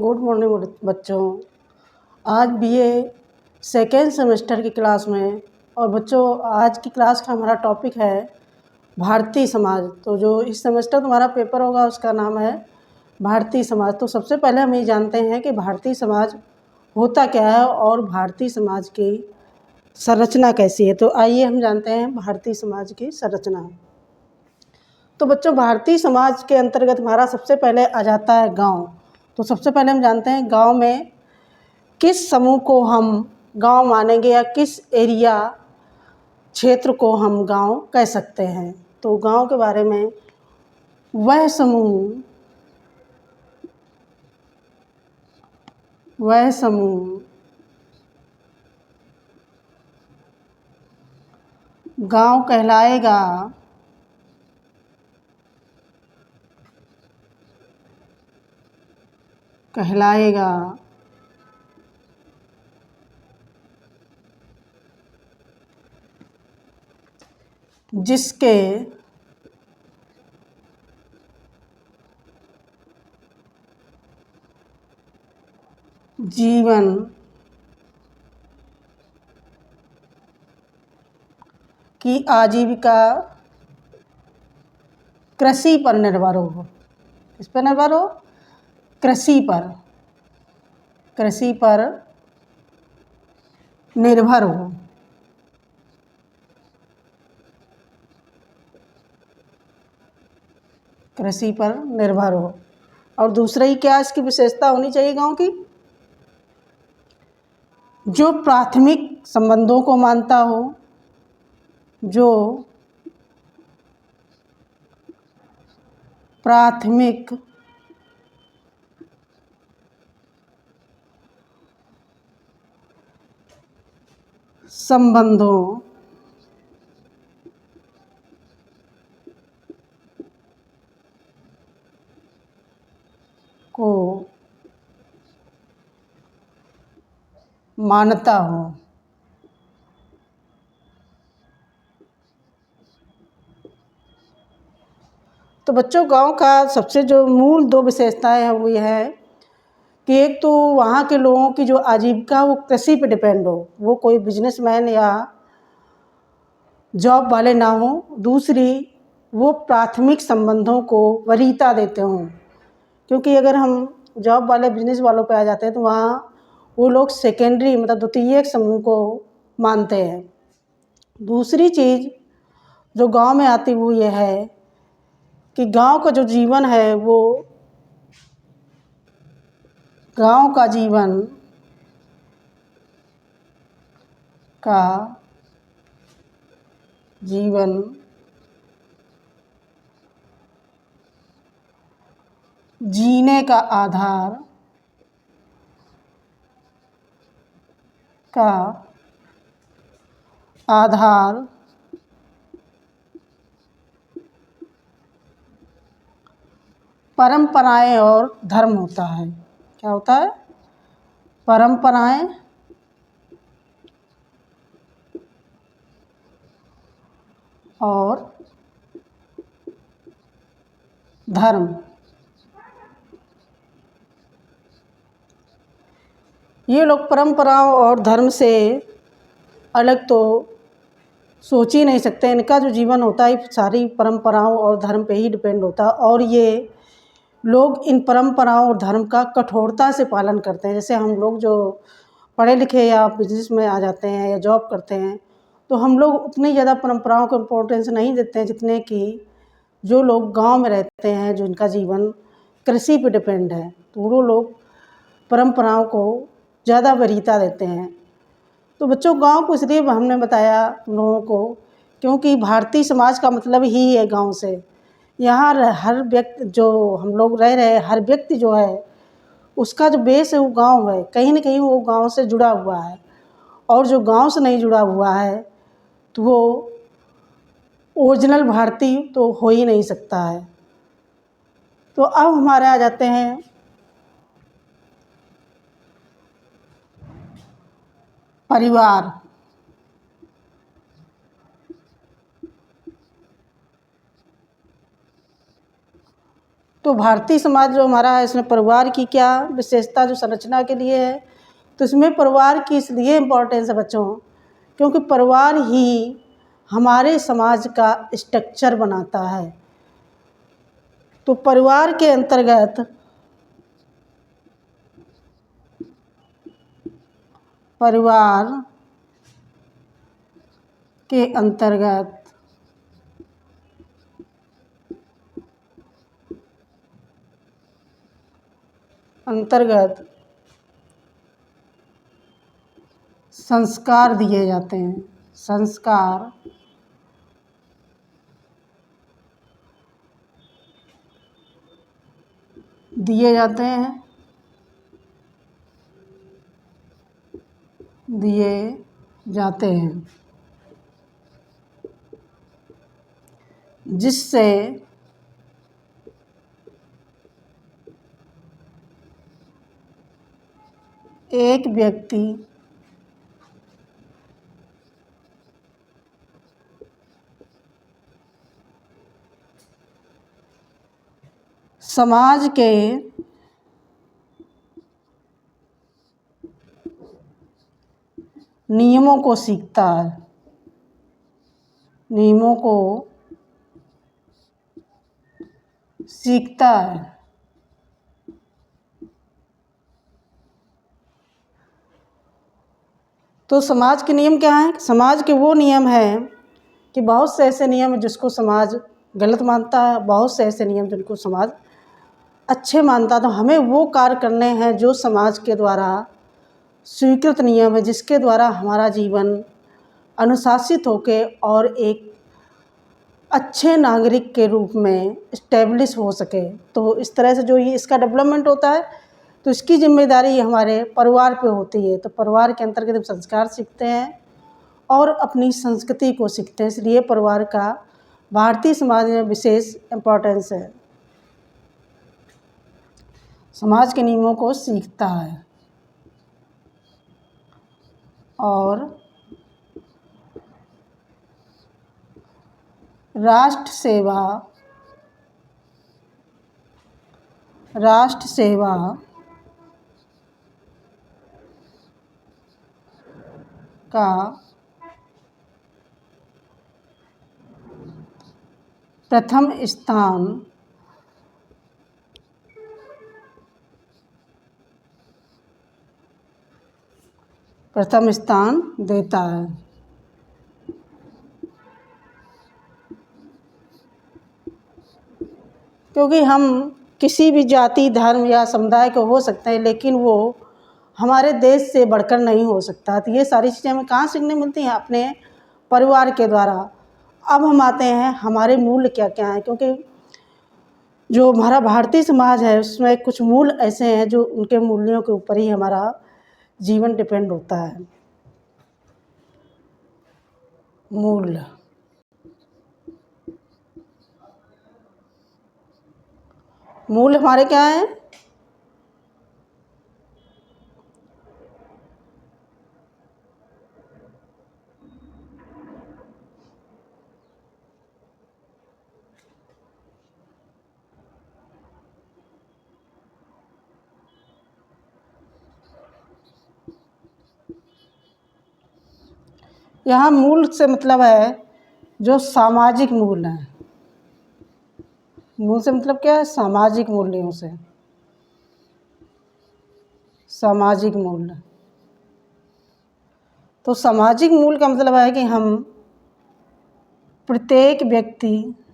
Good morning बच्चों। आज BA second semester की क्लास में, और बच्चों आज की क्लास का हमारा टॉपिक है भारतीय समाज। तो जो इस सेमेस्टर तुम्हारा पेपर होगा उसका नाम है भारतीय समाज। तो सबसे पहले हम ये जानते हैं कि भारतीय समाज होता क्या है और भारतीय समाज की संरचना कैसी है। तो आइए हम जानते हैं भारतीय समाज की संरचना। तो बच्चों भारतीय समाज के अंतर्गत हमारा सबसे पहले आ जाता है गांव। तो सबसे पहले हम जानते हैं गांव में किस समूह को हम गांव मानेंगे या किस एरिया क्षेत्र को हम गांव कह सकते हैं। तो गांव के बारे में वह समूह गांव कहलाएगा जिसके जीवन की आजीविका कृषि पर निर्भर हो। किस पर निर्भर हो? कृषि पर निर्भर हो। कृषि पर निर्भर हो। और दूसरा ही क्या इसकी विशेषता होनी चाहिए गांव की? जो प्राथमिक संबंधों को मानता हो, जो प्राथमिक संबंधों को मानता हो। तो बच्चों गांव का सबसे जो मूल दो विशेषताएं हैं वो यह है कि एक तो वहाँ के लोगों की जो आजीविका वो कृषि पे डिपेंड हो, वो कोई बिजनेसमैन या जॉब वाले ना हो। दूसरी, वो प्राथमिक संबंधों को वरीयता देते हों, क्योंकि अगर हम जॉब वाले बिजनेस वालों पे आ जाते हैं तो वहाँ वो लोग सेकेंडरी मतलब द्वितीयक समूह को मानते हैं। दूसरी चीज़ जो गांव में आती वो ये है कि गांव का जो जीवन है वो गांव का जीवन जीने का आधार परंपराएं और धर्म होता है। क्या होता है? परंपराएं और धर्म। ये लोग परंपराओं और धर्म से अलग तो सोच ही नहीं सकते। इनका जो जीवन होता है सारी परंपराओं और धर्म पे ही डिपेंड होता है, और ये लोग इन परंपराओं और धर्म का कठोरता से पालन करते हैं। जैसे हम लोग जो पढ़े लिखे या बिजनेस में आ जाते हैं या जॉब करते हैं तो हम लोग उतनी ज़्यादा परंपराओं को इम्पोर्टेंस नहीं देते हैं जितने कि जो लोग गांव में रहते हैं, जो इनका जीवन कृषि पे डिपेंड है, तो वो लोग परंपराओं को ज़्यादा वरीयता देते हैं। तो बच्चों गांव को इसलिए हमने बताया तुम लोगों को क्योंकि भारतीय समाज का मतलब ही है गांव से। यहाँ हर व्यक्ति जो हम लोग रह रहे हैं, हर व्यक्ति जो है उसका जो बेस है वो गांव है। कहीं ना कहीं वो गांव से जुड़ा हुआ है, और जो गांव से नहीं जुड़ा हुआ है तो वो ओरिजिनल भारतीय तो हो ही नहीं सकता है। तो अब हमारे आ जाते हैं परिवार। तो भारतीय समाज जो हमारा है इसमें परिवार की क्या विशेषता जो संरचना के लिए है, तो इसमें परिवार की इसलिए इम्पोर्टेंस है बच्चों, क्योंकि परिवार ही हमारे समाज का स्ट्रक्चर बनाता है। तो परिवार के अंतर्गत परिवार के अंतर्गत संस्कार दिए जाते हैं। संस्कार दिए जाते हैं, दिए जाते हैं, जिससे एक व्यक्ति समाज के नियमों को सीखता है, नियमों को सीखता है। तो समाज के नियम क्या हैं? समाज के वो नियम हैं कि बहुत से ऐसे नियम हैं जिसको समाज गलत मानता है, बहुत से ऐसे नियम जिनको समाज अच्छे मानता है। तो हमें वो कार्य करने हैं जो समाज के द्वारा स्वीकृत नियम है, जिसके द्वारा हमारा जीवन अनुशासित होके और एक अच्छे नागरिक के रूप में इस्टेब्लिश हो सके। तो इस तरह से जो ये इसका डेवलपमेंट होता है, तो इसकी जिम्मेदारी हमारे परिवार पे होती है। तो परिवार के अंतर्गत हम संस्कार सीखते हैं और अपनी संस्कृति को सीखते हैं, इसलिए परिवार का भारतीय समाज में विशेष इम्पोर्टेंस है। समाज के नियमों को सीखता है और राष्ट्र सेवा का प्रथम स्थान देता है। क्योंकि हम किसी भी जाति, धर्म या समुदाय के हो सकते हैं, लेकिन वो हमारे देश से बढ़कर नहीं हो सकता। तो ये सारी चीज़ें हमें कहाँ सीखने मिलती हैं? अपने परिवार के द्वारा। अब हम आते हैं हमारे मूल्य क्या क्या हैं, क्योंकि जो हमारा भारतीय समाज है उसमें कुछ मूल्य ऐसे हैं जो उनके मूल्यों के ऊपर ही हमारा जीवन डिपेंड होता है। मूल्य हमारे क्या हैं? यहाँ मूल्य से मतलब है जो सामाजिक मूल्य हैं। मूल्य से मतलब क्या है? सामाजिक मूल्यों से। सामाजिक मूल्य, तो सामाजिक मूल्य का मतलब है कि हम प्रत्येक व्यक्ति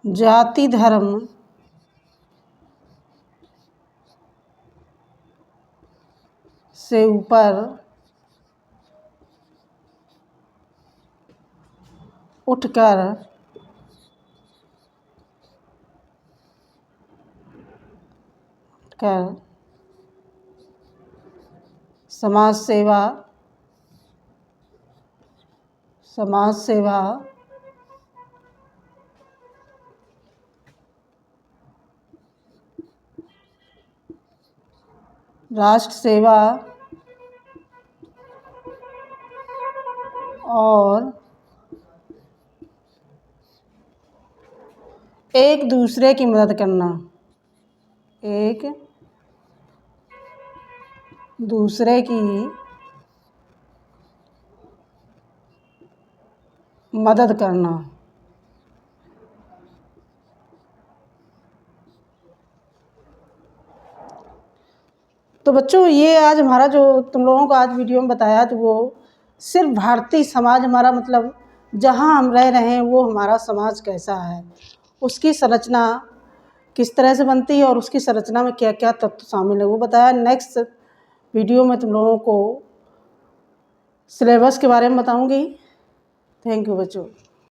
जाति, धर्म से ऊपर उठकर समाज सेवा राष्ट्र सेवा और एक दूसरे की मदद करना, एक दूसरे की मदद करना। तो बच्चों, ये आज हमारा जो तुम लोगों को आज वीडियो में बताया, तो वो सिर्फ भारतीय समाज, हमारा मतलब जहाँ हम रह रहे हैं वो हमारा समाज कैसा है, उसकी संरचना किस तरह से बनती है और उसकी संरचना में क्या क्या तत्व शामिल है वो बताया। नेक्स्ट वीडियो में तुम लोगों को सिलेबस के बारे में बताऊंगी। थैंक यू बच्चों।